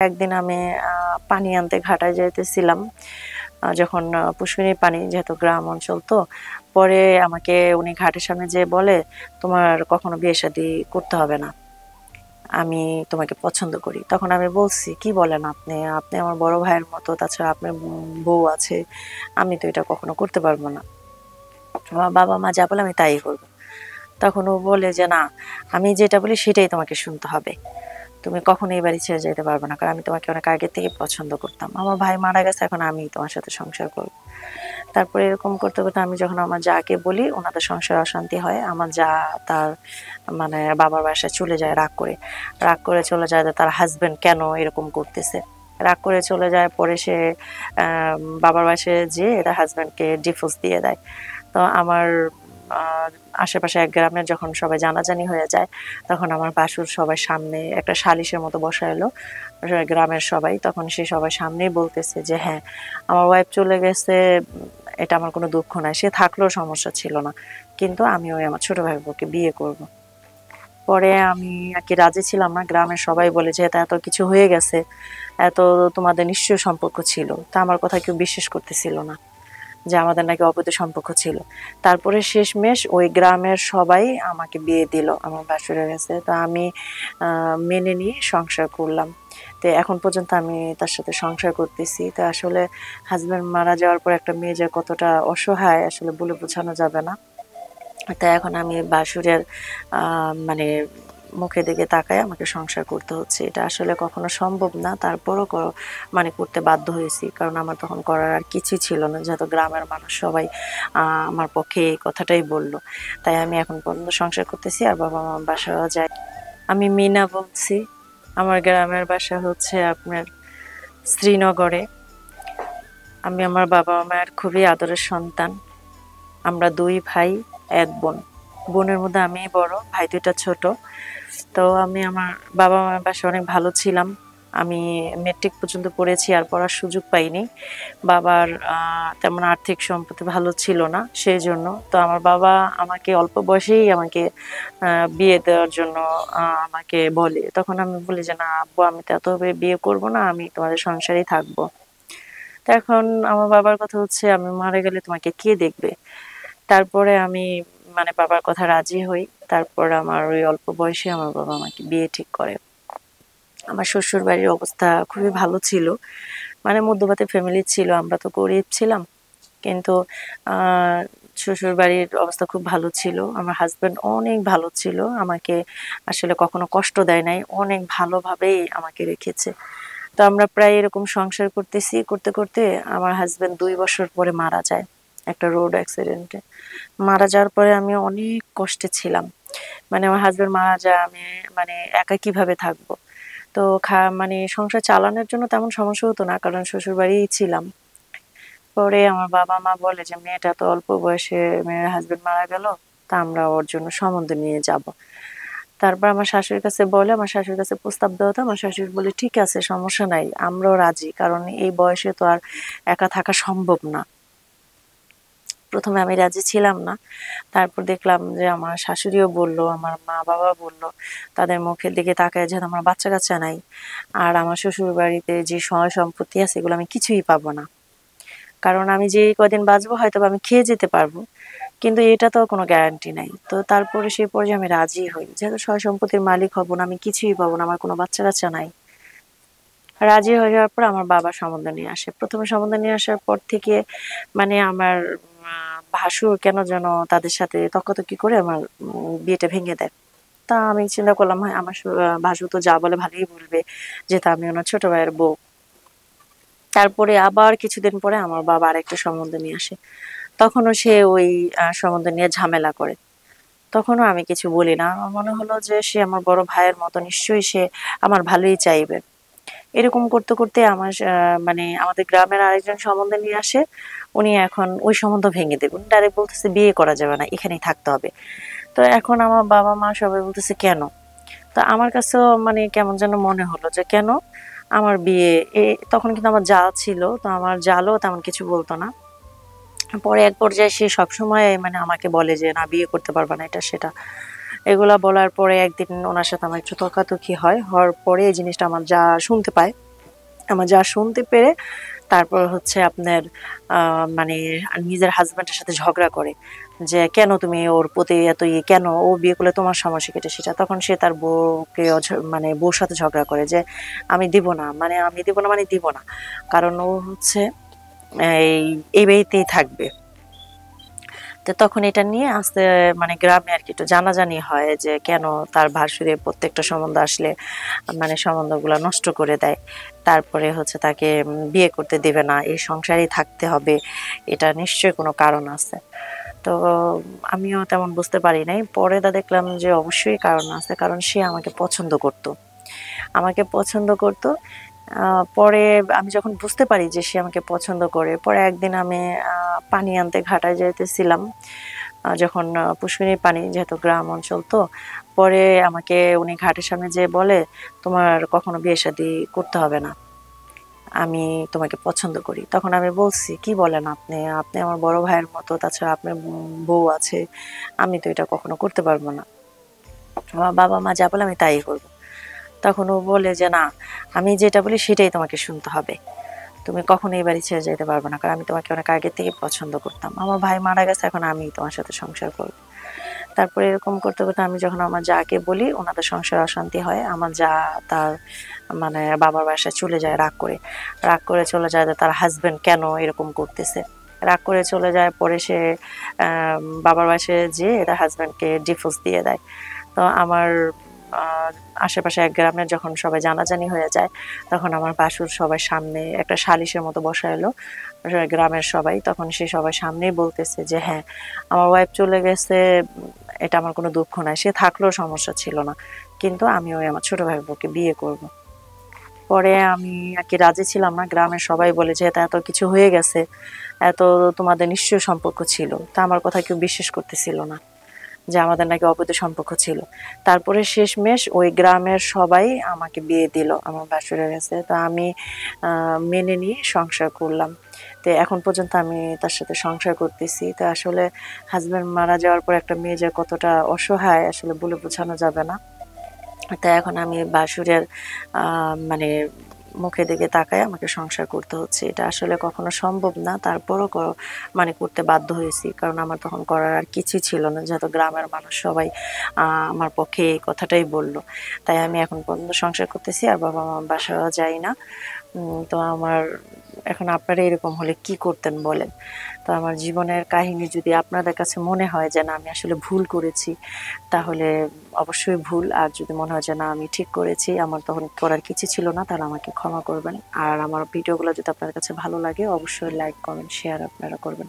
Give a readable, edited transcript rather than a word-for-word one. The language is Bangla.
একদিন আমি পানি আনতে ঘাটায় যাইতেছিলাম, যখন পুষ্করিণীর পানি, যেহেতু গ্রাম অঞ্চল তো, পরে আমাকে উনি ঘাটের সামনে যেয়ে বলে, তোমার কখনো বিয়ে শাদী করতে হবে না, আমি তোমাকে পছন্দ করি। তখন আমি বলছি, কি বলেন আপনি, আপনি আমার বড় ভাইয়ের মতো, তাছাড়া আপনার বউ আছে, আমি তো এটা কখনো করতে পারবো না, আমার বাবা মা যা বলে আমি তাই করবো। তখন ও বলে যে না, আমি যেটা বলি সেটাই তোমাকে শুনতে হবে, তুমি কখনো এই বাড়ি ছেড়ে যেতে পারবে না, কারণ আমি তোমাকে অনেক আগে থেকে পছন্দ করতাম, আমার ভাই মারা গেছে, এখন আমি তোমার সাথে সংসার করব। তারপরে এরকম করতে করতে আমি যখন আমার যাকে বলি, ওনাদের সংসার অশান্তি হয়, আমার যা তার মানে বাবার বাসায় চলে যায় রাগ করে, রাগ করে চলে যায় যে তার হাজবেন্ড কেন এরকম করতেছে, রাগ করে চলে যায়। পরে সে বাবার বাসায় যেয়ে তার হাজবেন্ডকে ডিভোর্স দিয়ে দেয়। তো আমার আহ, আশেপাশে এক গ্রামের যখন সবাই জানাজানি হয়ে যায়, তখন আমার বাসুর সবার সামনে একটা সালিশের মতো বসা এলো, গ্রামের সবাই, তখন সে সবার সামনেই বলতেছে যে হ্যাঁ, আমার ওয়াইফ চলে গেছে, এটা আমার কোনো দুঃখ নাই, সে থাকলেও সমস্যা ছিল না, কিন্তু আমি ওই আমার ছোট ভাই বোনকে বিয়ে করব। পরে আমি আর কি রাজি ছিলাম না, গ্রামের সবাই বলে যে এত কিছু হয়ে গেছে, এত তোমাদের নিশ্চয় সম্পর্ক ছিল, তা আমার কথা কেউ বিশ্বাস করতেছিল না যে আমাদের নাকি অবৈধ সম্পর্ক ছিল। তারপরে শেষমেশ ওই গ্রামের সবাই আমাকে বিয়ে দিল আমার ভাসুরের কাছে, তো আমি মেনে নিয়ে সংসার করলাম। তো এখন পর্যন্ত আমি তার সাথে সংসার করতেছি। তো আসলে হাজবেন্ড মারা যাওয়ার পর একটা মেয়ে যে কতটা অসহায় আসলে বলে বোঝানো যাবে না। তাই এখন আমি বাসুরের মানে মুখের দিকে তাকায় আমাকে সংসার করতে হচ্ছে, এটা আসলে কখনো সম্ভব না, তারপরও মানে করতে বাধ্য হয়েছি, কারণ আমার তখন করার আর কিছুই ছিল না, যেহেতু গ্রামের মানুষ সবাই আমার পক্ষে এই কথাটাই বললো। তাই আমি এখন পর্যন্ত সংসার করতেছি, আর বাবা মার বাসাও যায়। আমি মিনা বলছি, আমার গ্রামের বাসা হচ্ছে আপনার শ্রীনগরে। আমি আমার বাবা মায়ের খুবই আদরের সন্তান। আমরা দুই ভাই, এক বোন। বোনের মধ্যে আমি বড়, ভাই দুইটা ছোট। তো আমি আমার বাবা মায়ের বাসায় অনেক ভালো ছিলাম। আমি মেট্রিক পর্যন্ত পড়েছি, আর পড়ার সুযোগ পাইনি। বাবার তেমন আর্থিক সম্পত্তি ভালো ছিল না, সেই জন্য তো আমার বাবা আমাকে অল্প বয়সেই আমাকে বিয়ে দেওয়ার জন্য আমাকে বলে। তখন আমি বলি যে না আব্বু, আমি তো এত বিয়ে করব না, আমি তোমাদের সংসারেই থাকবো। তো এখন আমার বাবার কথা হচ্ছে, আমি মারা গেলে তোমাকে কে দেখবে। তারপরে আমি মানে বাবার কথা রাজি হই। তারপর আমার ওই অল্প বয়সে আমার বাবা আমাকে বিয়ে ঠিক করে। আমার শ্বশুর বাড়ির অবস্থা খুবই ভালো ছিল, মানে মধ্যবিত্ত ফ্যামিলি ছিল, আমরা তো গরিব ছিলাম, কিন্তু আহ শ্বশুর বাড়ির অবস্থা খুব ভালো ছিল। আমার হাজবেন্ড অনেক ভালো ছিল, আমাকে আসলে কখনো কষ্ট দেয় নাই, অনেক ভালোভাবেই আমাকে রেখেছে। তো আমরা প্রায় এরকম সংসার করতেছি, করতে করতে আমার হাজবেন্ড 2 বছর পরে মারা যায় একটা রোড অ্যাক্সিডেন্টে। মারা যাওয়ার পরে আমি অনেক কষ্টে ছিলাম, মানে আমার হাজবেন্ড মারা যায়, আমি মানে একা কিভাবে থাকবো। তো মানে সংসার চালানোর জন্য তেমন সমস্যা হতো না, কারণ শ্বশুর বাড়িই ছিলাম। পরে আমার বাবা মা বলে যে মেয়েটা তো অল্প বয়সে, মেয়ের হাজবেন্ড মারা গেল, তা আমরা ওর জন্য সম্বন্ধ নিয়ে যাব। তারপর আমার শাশুড়ির কাছে বলে, আমার শাশুড়ির কাছে প্রস্তাব দেওয়া, তো আমার শাশুড়ি বলে ঠিক আছে, সমস্যা নাই, আমরাও রাজি, কারণ এই বয়সে তো আর একা থাকা সম্ভব না। প্রথমে আমি রাজি ছিলাম না, তারপর দেখলাম যে আমার শাশুড়িও বলল, আমার মা বাবা বলল, তাদের মুখের দিকে তাকায়, যেহেতু আমার বাচ্চা কাচ্চা নাই, আর আমার শ্বশুর বাড়িতে যে সয় সম্পত্তি আছে এগুলো আমি কিছুই পাবো না, কারণ আমি যে কদিন বাঁচবো হয়তো বা আমি খেয়ে যেতে পারবো, কিন্তু এটা তো কোনো গ্যারান্টি নাই। তো তারপরে সেই পর্যায়ে আমি রাজি হই, যেহেতু সয় সম্পত্তির মালিক হব না, আমি কিছুই পাবো না, আমার কোনো বাচ্চা কাচ্চা নাই। রাজি হয়ে যাওয়ার পর আমার বাবা সম্বন্ধ নিয়ে আসে। প্রথমে সম্বন্ধ নিয়ে আসার পর থেকে মানে আমার ভাসুর কেন যেন তাদের সাথে তর্কাতর্কি করে আমার বিয়েটা ভেঙে দেয়। তা আমি চিন্তা করলাম, হয় আমার ভাসু তো যা বলে ভালোই বলবে, যেহেতু আমি ওনার ছোট ভাইয়ের বউ। তারপরে আবার কিছুদিন পরে আমার বাবা আরেকটা সম্বন্ধ নিয়ে আসে, তখনও সে ওই সম্বন্ধ নিয়ে ঝামেলা করে। তখনও আমি কিছু বলি না, আমার মনে হলো যে সে আমার বড় ভাইয়ের মতো, নিশ্চয়ই সে আমার ভালোই চাইবে। এরকম করতে করতে আমার মানে আমাদের গ্রামের আরেকজন সম্বন্ধ নিয়ে আসে, উনি এখন ওই সম্বন্ধ ভেঙে দেবেন, ডাইরেক্ট বলতেছে বিয়ে করা যাবে না, এখানেই থাকতে হবে। তো এখন আমার বাবা মা সবাই বলতেছে কেন। তো আমার কাছেও মানে কেমন যেন মনে হলো যে কেন আমার বিয়ে, তখন কিন্তু আমার জাল ছিল, তো আমার জালও তেমন কিছু বলতো না। পরে এক পর্যায়ে সে সবসময় মানে আমাকে বলে যে না, বিয়ে করতে পারবা না, এটা সেটা, এগুলা বলার পরে একদিন ওনার সাথে আমার একটু তর্কাতর্কি হয়, হওয়ার পরে এই জিনিসটা আমার যা শুনতে পায়। আমার যা শুনতে পেরে তারপর হচ্ছে আপনার মানে নিজের হাসব্যান্ডের সাথে ঝগড়া করে যে, "কেন তুমি ওর প্রতি এত ইয়ে কেন? ও বিয়ে করলে তোমার সমস্যা কি?" এটা সেটা। তখন সে তার বউকে মানে বউর সাথে ঝগড়া করে যে, "আমি দিব না। আমি দিব না মানে দিব না। কারণ ও হচ্ছে এই, এই বাড়িতেই থাকবে।" তো তখন এটা নিয়ে আস্তে মানে গ্রামে আরকি একটু জানাজানি হয় যে কেন তার ভাসুরের প্রত্যেকটা সম্বন্ধ আসলে মানে সম্বন্ধগুলা নষ্ট করে দেয়। তারপরে হচ্ছে তাকে বিয়ে করতে দিবে না। এই সংসারেই থাকতে হবে। এটা নিশ্চয়ই কোনো কারণ আছে। তো আমিও তেমন বুঝতে পারি নাই। পরে দেখলাম যে অবশ্যই কারণ আছে। কারণ সে আমাকে পছন্দ করত। আমাকে পছন্দ করত। আ পরে আমি যখন বুঝতে পারি যে সে আমাকে পছন্দ করে, পরে একদিন আমি আ পানি আনতে ঘাটায় যাইতেছিলাম। যখন পুষ্করিণীর পানি যেহেতু গ্রাম অঞ্চল তো, পরে আমাকে উনি ঘাটের সামনে যেয়ে বলে, "তোমার কখনো বিয়ে-শাদী করতে হবে না। আমি তোমাকে পছন্দ করি।" তখন আমি বলছি, "কি বলেন আপনি? আপনি আমার বড় ভাইয়ের মতো, তাছাড়া আপনার বউ আছে। আমি তো এটা কখনো করতে পারব না। আমার বাবা-মা যা বলে আমি তাই করব।" তখন ও বলে যে, "না, আমি যেটা বলি সেটাই তোমাকে শুনতে হবে। তুমি কখনোই এই বাড়ি ছেড়ে যেতে পারবে না। কারণ আমি তোমাকে অনেক আগে থেকে পছন্দ করতাম। আমার ভাই মারা গেছে, এখন আমিই তোমার সাথে সংসার করব।" তারপরে এরকম করতে, করতে আমি যখন আমার যাকে বলি উনাদের সংসারে অশান্তি হয়। আমার যা তার মানে বাবার বাসায় চলে যায় রাগ করে। রাগ করে চলে যায় যে তার হাসব্যান্ড কেন এরকম করতেছে। রাগ করে চলে যায়, পরে সে আ বাবার বাসায় যেয়ে তার হাসব্যান্ডকে ডিভোর্স দিয়ে দেয়। তো আমার আ আশেপাশে এক গ্রামের যখন সবাই জানাজানি হয়ে যায়, তখন আমার ভাসুর সবার সামনে একটা সালিশের মতো বসাইলো। গ্রামের সবাই। তখন সে সবার সামনেই বলতেছে যে, "হ্যাঁ, আমার ওয়াইফ চলে গেছে, এটা আমার কোনো দুঃখ নাই। সে থাকলেও সমস্যা ছিল না। কিন্তু আমি ওই আমার ছোট ভাইয়ের বউকে বিয়ে করব।" পরে আমি আরকি রাজি ছিলাম না। গ্রামের সবাই বলে যে, "এত কিছু হয়ে গেছে। এত তোমাদের নিশ্চয়ই সম্পর্ক ছিল।" তা আমার কথা কেউ বিশ্বাস করতেছিল না। যে আমাদের নাকি অবৈধ সম্পর্ক ছিল। তারপরে শেষমেষ ওই গ্রামের সবাই আমাকে বিয়ে দিল আমার ভাসুরের কাছে। তো আমি আ মেনে নিয়ে সংসার করলাম। তো এখন পর্যন্ত আমি তার সাথে সংসার করতেছি। তো আসলে হাসব্যান্ড মারা যাওয়ার পর একটা মেয়ে যে কতটা অসহায় আসলে বলে বোঝানো যাবে না। তো এখন আমি বাসুরের আ মানে মুখের দিকে তাকায় আমাকে সংসার করতে হচ্ছে। এটা আসলে কখনো সম্ভব না। তারপরও মানে করতে বাধ্য হয়েছি। কারণ আমার তখন করার আর কিছুই ছিল না। যেহেতু গ্রামের মানুষ সবাই আ আমার পক্ষে এই কথাটাই বলল। তাই আমি এখন পর্যন্ত সংসার করতেছি আর বাবা-মার বাসায়ও যাই না। তো আমার এখন আপনারা এরকম হলে কি করতেন বলেন? তো আমার জীবনের কাহিনী যদি আপনাদের কাছে মনে হয় যে না আমি আসলে ভুল করেছি, তাহলে অবশ্যই ভুল। আর যদি মনে হয় যে না আমি ঠিক করেছি, আমার তখন করার কিছু ছিল না, তাহলে আমাকে ক্ষমা করবেন। আর আমার ভিডিওগুলো যদি আপনার কাছে ভালো লাগে অবশ্যই লাইক, কমেন্ট, শেয়ার আপনারা করবেন।